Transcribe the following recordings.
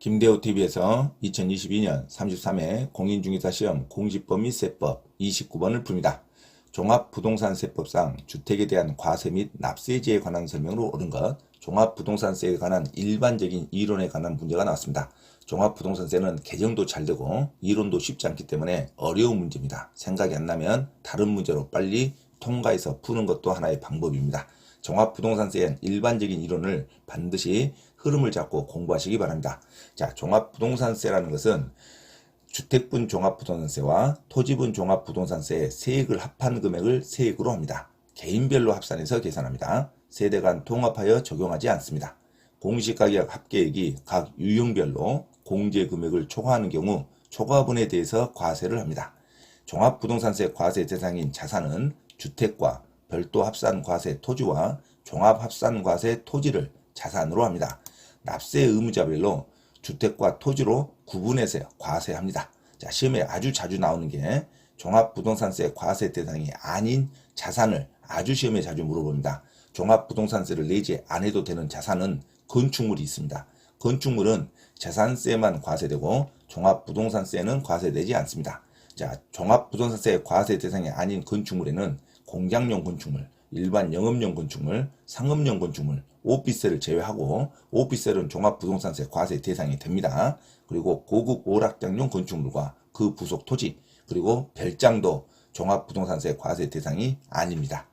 김대호TV에서 2022년 33회 공인중개사 시험 공시법 및 세법 29번을 풉니다. 종합부동산세법상 주택에 대한 과세 및 납세제에 관한 설명으로 옳은 것, 종합부동산세에 관한 일반적인 이론에 관한 문제가 나왔습니다. 종합부동산세는 개정도 잘 되고 이론도 쉽지 않기 때문에 어려운 문제입니다. 생각이 안 나면 다른 문제로 빨리 통과해서 푸는 것도 하나의 방법입니다. 종합부동산세의 일반적인 이론을 반드시 흐름을 잡고 공부하시기 바랍니다. 자, 종합부동산세라는 것은 주택분 종합부동산세와 토지분 종합부동산세의 세액을 합한 금액을 세액으로 합니다. 개인별로 합산해서 계산합니다. 세대 간 통합하여 적용하지 않습니다. 공시가격 합계액이 각 유형별로 공제금액을 초과하는 경우 초과분에 대해서 과세를 합니다. 종합부동산세 과세 대상인 자산은 주택과 별도 합산과세 토지와 종합합산과세 토지를 자산으로 합니다. 납세 의무자별로 주택과 토지로 구분해서 과세합니다. 자, 시험에 아주 자주 나오는 게 종합부동산세 과세 대상이 아닌 자산을 아주 시험에 자주 물어봅니다. 종합부동산세를 내지 않아도 되는 자산은 건축물이 있습니다. 건축물은 재산세만 과세되고 종합부동산세는 과세되지 않습니다. 자, 종합부동산세 과세 대상이 아닌 건축물에는 공장용 건축물, 일반 영업용 건축물, 상업용 건축물, 오피스를 제외하고 오피스는 종합부동산세 과세 대상이 됩니다. 그리고 고급 오락장용 건축물과 그 부속 토지, 그리고 별장도 종합부동산세 과세 대상이 아닙니다.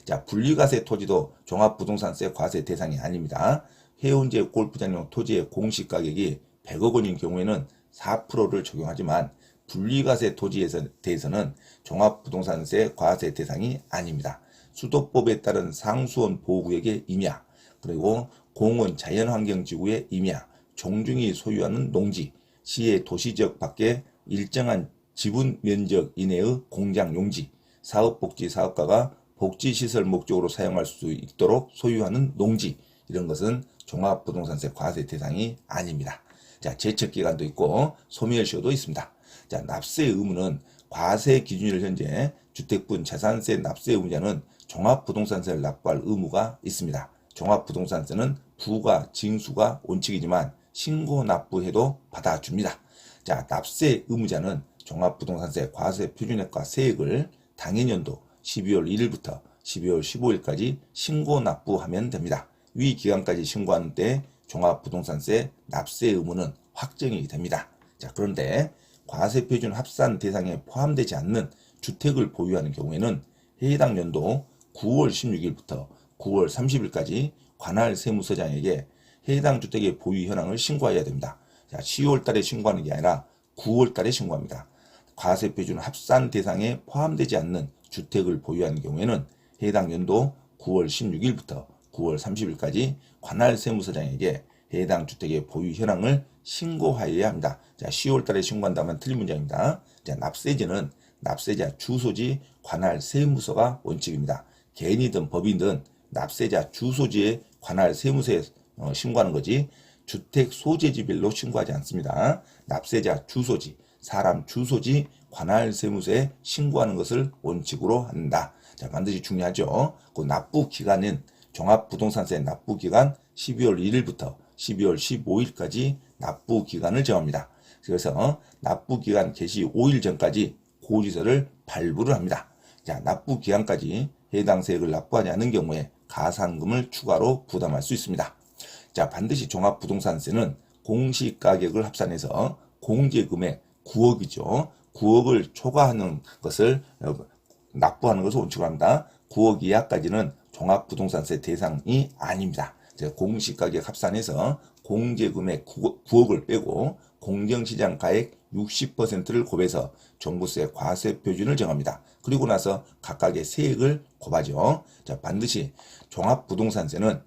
자, 분리과세 토지도 종합부동산세 과세 대상이 아닙니다. 해운제 골프장용 토지의 공시가격이 100억 원인 경우에는 4%를 적용하지만 분리과세 토지에 대해서는 종합부동산세 과세 대상이 아닙니다. 수도법에 따른 상수원 보호구역의 임야, 그리고 공원 자연환경지구의 임야, 종중이 소유하는 농지, 시의 도시지역 밖에 일정한 지분 면적 이내의 공장 용지, 사업복지 사업가가 복지시설 목적으로 사용할 수 있도록 소유하는 농지, 이런 것은 종합부동산세 과세 대상이 아닙니다. 자, 제척기간도 있고 소멸시효도 있습니다. 자, 납세 의무는 과세 기준일 현재 주택분 재산세 납세 의무자는 종합부동산세를 납부할 의무가 있습니다. 종합부동산세는 부과 징수가 원칙이지만 신고 납부해도 받아줍니다. 자, 납세 의무자는 종합부동산세 과세 표준액과 세액을 당해년도 12월 1일부터 12월 15일까지 신고 납부하면 됩니다. 위 기간까지 신고하는 때 종합부동산세 납세 의무는 확정이 됩니다. 자, 그런데 과세표준 합산 대상에 포함되지 않는 주택을 보유하는 경우에는 해당 연도 9월 16일부터 9월 30일까지 관할 세무서장에게 해당 주택의 보유 현황을 신고해야 됩니다. 자, 10월 달에 신고하는 게 아니라 9월 달에 신고합니다. 과세표준 합산 대상에 포함되지 않는 주택을 보유하는 경우에는 해당 연도 9월 16일부터 9월 30일까지 관할 세무서장에게 해당 주택의 보유 현황을 신고하여야 합니다. 자, 10월 달에 신고한다면 틀린 문장입니다. 자, 납세지는 납세자 주소지 관할 세무서가 원칙입니다. 개인이든 법인이든 납세자 주소지에 관할 세무서에 신고하는 거지 주택 소재지별로 신고하지 않습니다. 납세자 주소지, 사람 주소지 관할 세무서에 신고하는 것을 원칙으로 한다. 자, 반드시 중요하죠. 그 납부 기간은 종합부동산세 납부 기간 12월 1일부터 12월 15일까지 납부 기간을 정합니다. 그래서 납부 기간 개시 5일 전까지 고지서를 발부를 합니다. 자, 납부 기간까지 해당 세액을 납부하지 않은 경우에 가산금을 추가로 부담할 수 있습니다. 자, 반드시 종합부동산세는 공시가격을 합산해서 공제금액 9억이죠. 9억을 초과하는 것을 납부하는 것을 원칙으로 합니다. 9억 이하까지는 종합부동산세 대상이 아닙니다. 공시가격 합산해서 공제금액 9억을 빼고 공정시장 가액 60%를 곱해서 종부세 과세 표준을 정합니다. 그리고 나서 각각의 세액을 곱하죠. 자, 반드시 종합부동산세는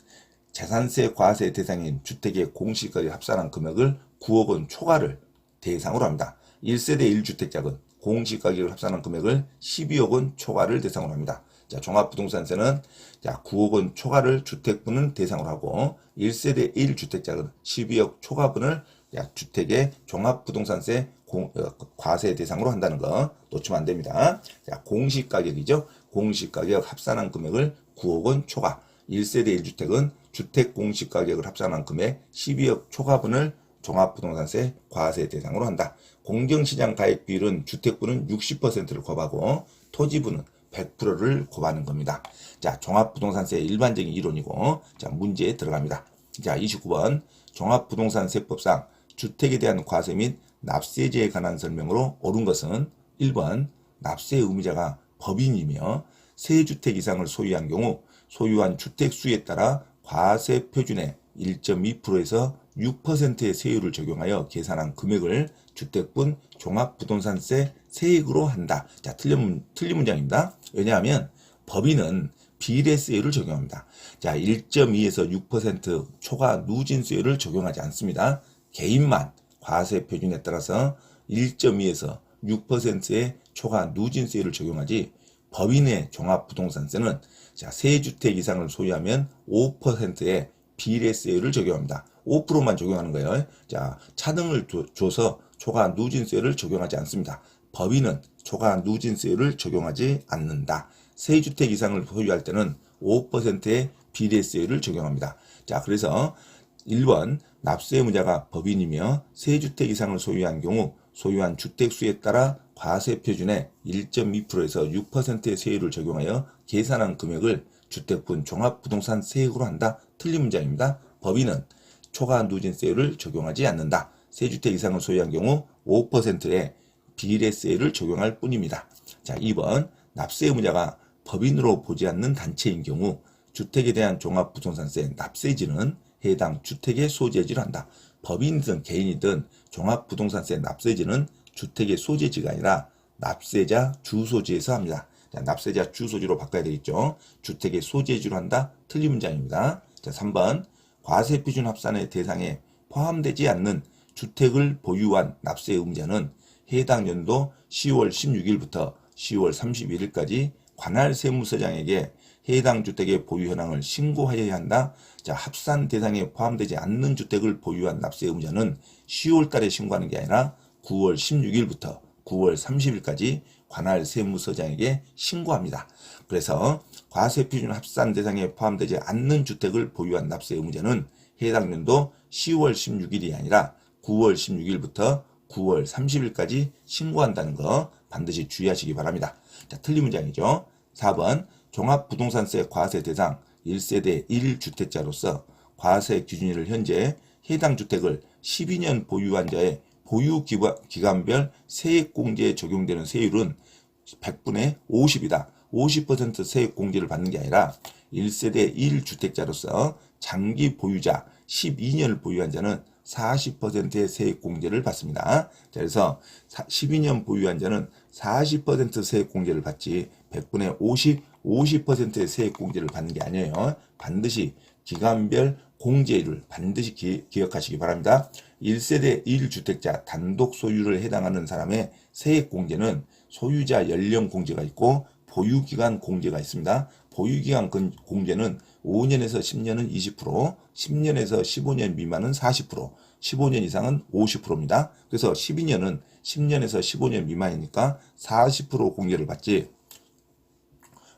재산세 과세 대상인 주택의 공시가격 합산한 금액을 9억 원 초과를 대상으로 합니다. 1세대 1주택자는 공시가격을 합산한 금액을 12억 원 초과를 대상으로 합니다. 자, 종합부동산세는 자, 9억 원 초과를 주택분은 대상으로 하고 1세대 1주택자는 12억 초과분을 주택의 종합부동산세 과세 대상으로 한다는 거 놓치면 안 됩니다. 자, 공시가격이죠. 공시가격 합산한 금액을 9억 원 초과. 1세대 1주택은 주택 공시가격을 합산한 금액 12억 초과분을 종합부동산세 과세 대상으로 한다. 공정시장 가액 비율은 주택부는 60%를 곱하고 토지부는 100%를 곱하는 겁니다. 자, 종합부동산세의 일반적인 이론이고, 자, 문제에 들어갑니다. 자, 29번. 종합부동산세법상 주택에 대한 과세 및 납세제에 관한 설명으로 옳은 것은 1번. 납세 의무자가 법인이며 세주택 이상을 소유한 경우 소유한 주택 수에 따라 과세 표준의 1.2%에서 6%의 세율을 적용하여 계산한 금액을 주택분 종합부동산세 세액으로 한다. 자, 틀린 문장입니다. 왜냐하면 법인은 비례세율을 적용합니다. 자, 1.2에서 6% 초과 누진세율을 적용하지 않습니다. 개인만 과세 표준에 따라서 1.2에서 6%의 초과 누진세율을 적용하지 법인의 종합부동산세는 자, 세주택 이상을 소유하면 5%의 비례세율을 적용합니다. 5%만 적용하는 거예요. 자, 차등을 줘서 초과 누진세율을 적용하지 않습니다. 법인은 초과 누진세율을 적용하지 않는다. 세주택 이상을 소유할 때는 5%의 비례세율을 적용합니다. 자, 그래서 1번 납세 의무자가 법인이며 세주택 이상을 소유한 경우 소유한 주택 수에 따라 과세 표준의 1.2%에서 6%의 세율을 적용하여 계산한 금액을 주택분 종합부동산 세액으로 한다. 틀린 문장입니다. 법인은 초과 누진세율을 적용하지 않는다. 세주택 이상을 소유한 경우 5%의 비례세율을 적용할 뿐입니다. 자, 2번 납세 의무자가 법인으로 보지 않는 단체인 경우 주택에 대한 종합부동산세 납세지는 해당 주택의 소재지로 한다. 법인이든 개인이든 종합부동산세 납세지는 주택의 소재지가 아니라 납세자 주소지에서 합니다. 자, 납세자 주소지로 바꿔야 되겠죠. 주택의 소재지로 한다. 틀린 문장입니다. 자, 3번 과세표준 합산의 대상에 포함되지 않는 주택을 보유한 납세 의무자는 해당 연도 10월 16일부터 10월 31일까지 관할 세무서장에게 해당 주택의 보유 현황을 신고하여야 한다. 자, 합산 대상에 포함되지 않는 주택을 보유한 납세 의무자는 10월 달에 신고하는 게 아니라 9월 16일부터 9월 30일까지 관할 세무서장에게 신고합니다. 그래서 과세표준 합산 대상에 포함되지 않는 주택을 보유한 납세 의무자는 해당 연도 10월 16일이 아니라 9월 16일부터 9월 30일까지 신고한다는 거 반드시 주의하시기 바랍니다. 자, 틀린 문장이죠. 4번 종합부동산세 과세 대상 1세대 1주택자로서 과세 기준일을 현재 해당 주택을 12년 보유한 자의 보유기간별 세액공제에 적용되는 세율은 100분의 50이다. 50% 세액공제를 받는 게 아니라 1세대 1주택자로서 장기 보유자 12년을 보유한 자는 40%의 세액공제를 받습니다. 자, 그래서 12년 보유한 자는 40% 세액공제를 받지 100분의 50%의 세액공제를 받는 게 아니에요. 반드시 기간별 공제율을 반드시 기억하시기 바랍니다. 1세대 1주택자 단독 소유를 해당하는 사람의 세액공제는 소유자 연령 공제가 있고 보유기간 공제가 있습니다. 보유기간 공제는 5년에서 10년은 20%, 10년에서 15년 미만은 40%, 15년 이상은 50%입니다. 그래서 12년은 10년에서 15년 미만이니까 40% 공제를 받지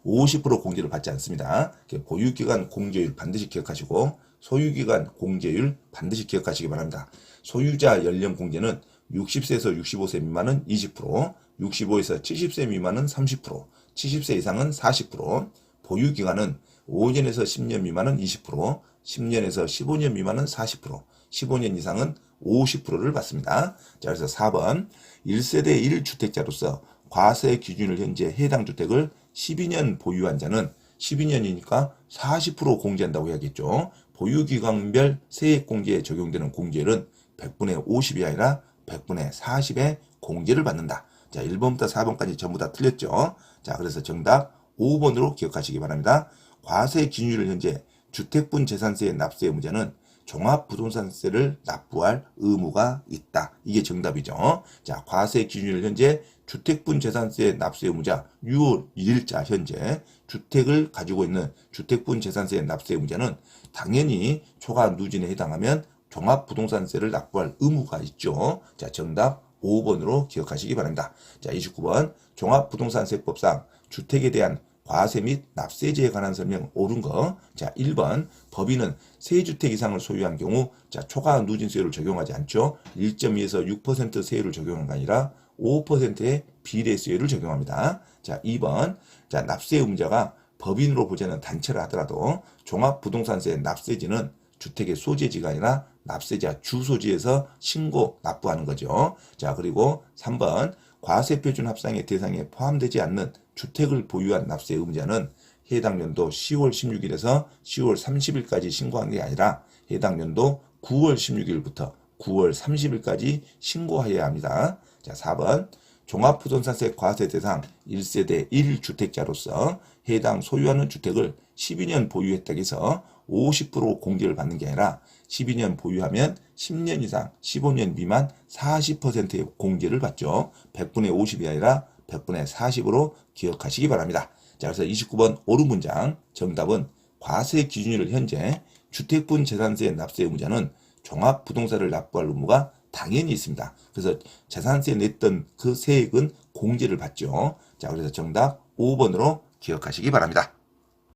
50% 공제를 받지 않습니다. 보유기간 공제율 반드시 기억하시고 소유기간 공제율 반드시 기억하시기 바랍니다. 소유자 연령 공제는 60세에서 65세 미만은 20%, 65에서 70세 미만은 30%, 70세 이상은 40%, 보유기간은 5년에서 10년 미만은 20%, 10년에서 15년 미만은 40%, 15년 이상은 50%를 받습니다. 자, 그래서 4번 1세대 1주택자로서 과세 기준을 현재 해당 주택을 12년 보유한 자는 12년이니까 40% 공제한다고 해야겠죠. 보유기간별 세액공제에 적용되는 공제율은 100분의 50이 아니라 100분의 40의 공제를 받는다. 자, 1번부터 4번까지 전부 다 틀렸죠. 자, 그래서 정답 5번으로 기억하시기 바랍니다. 과세 기준율을 현재 주택분 재산세의 납세 의무자는 종합부동산세를 납부할 의무가 있다. 이게 정답이죠. 자, 과세 기준율을 현재 주택분 재산세 납세 의무자 6월 1일자 현재 주택을 가지고 있는 주택분 재산세 납세 의무자는 당연히 초과 누진에 해당하면 종합부동산세를 납부할 의무가 있죠. 자, 정답 5번으로 기억하시기 바랍니다. 자, 29번 종합부동산세법상 주택에 대한 과세 및 납세제에 관한 설명 옳은 거. 자, 1번 법인은 세 주택 이상을 소유한 경우 자, 초과 누진세율을 적용하지 않죠. 1.2에서 6% 세율을 적용한 게 아니라 5%의 비례세율을 적용합니다. 자, 2번 자, 납세 의무자가 법인으로 보자는 단체를 하더라도 종합부동산세 납세지는 주택의 소재지가 아니라 납세자 주소지에서 신고 납부하는 거죠. 자, 그리고 3번 과세표준 합상의 대상에 포함되지 않는 주택을 보유한 납세 의무자는 해당 연도 10월 16일에서 10월 30일까지 신고하는 게 아니라 해당 연도 9월 16일부터 9월 30일까지 신고하여야 합니다. 자, 4번 종합부동산세 과세 대상 1세대 1주택자로서 해당 소유하는 주택을 12년 보유했다고 해서 50% 공제를 받는 게 아니라 12년 보유하면 10년 이상 15년 미만 40%의 공제를 받죠. 100분의 50이 아니라 100분의 40으로 기억하시기 바랍니다. 자, 그래서 29번 옳은 문장 정답은 과세 기준일 현재 주택분 재산세 납세 의무자는 종합부동산을 납부할 의무가 당연히 있습니다. 그래서 재산세 냈던 그 세액은 공제를 받죠. 자, 그래서 정답 5번으로 기억하시기 바랍니다.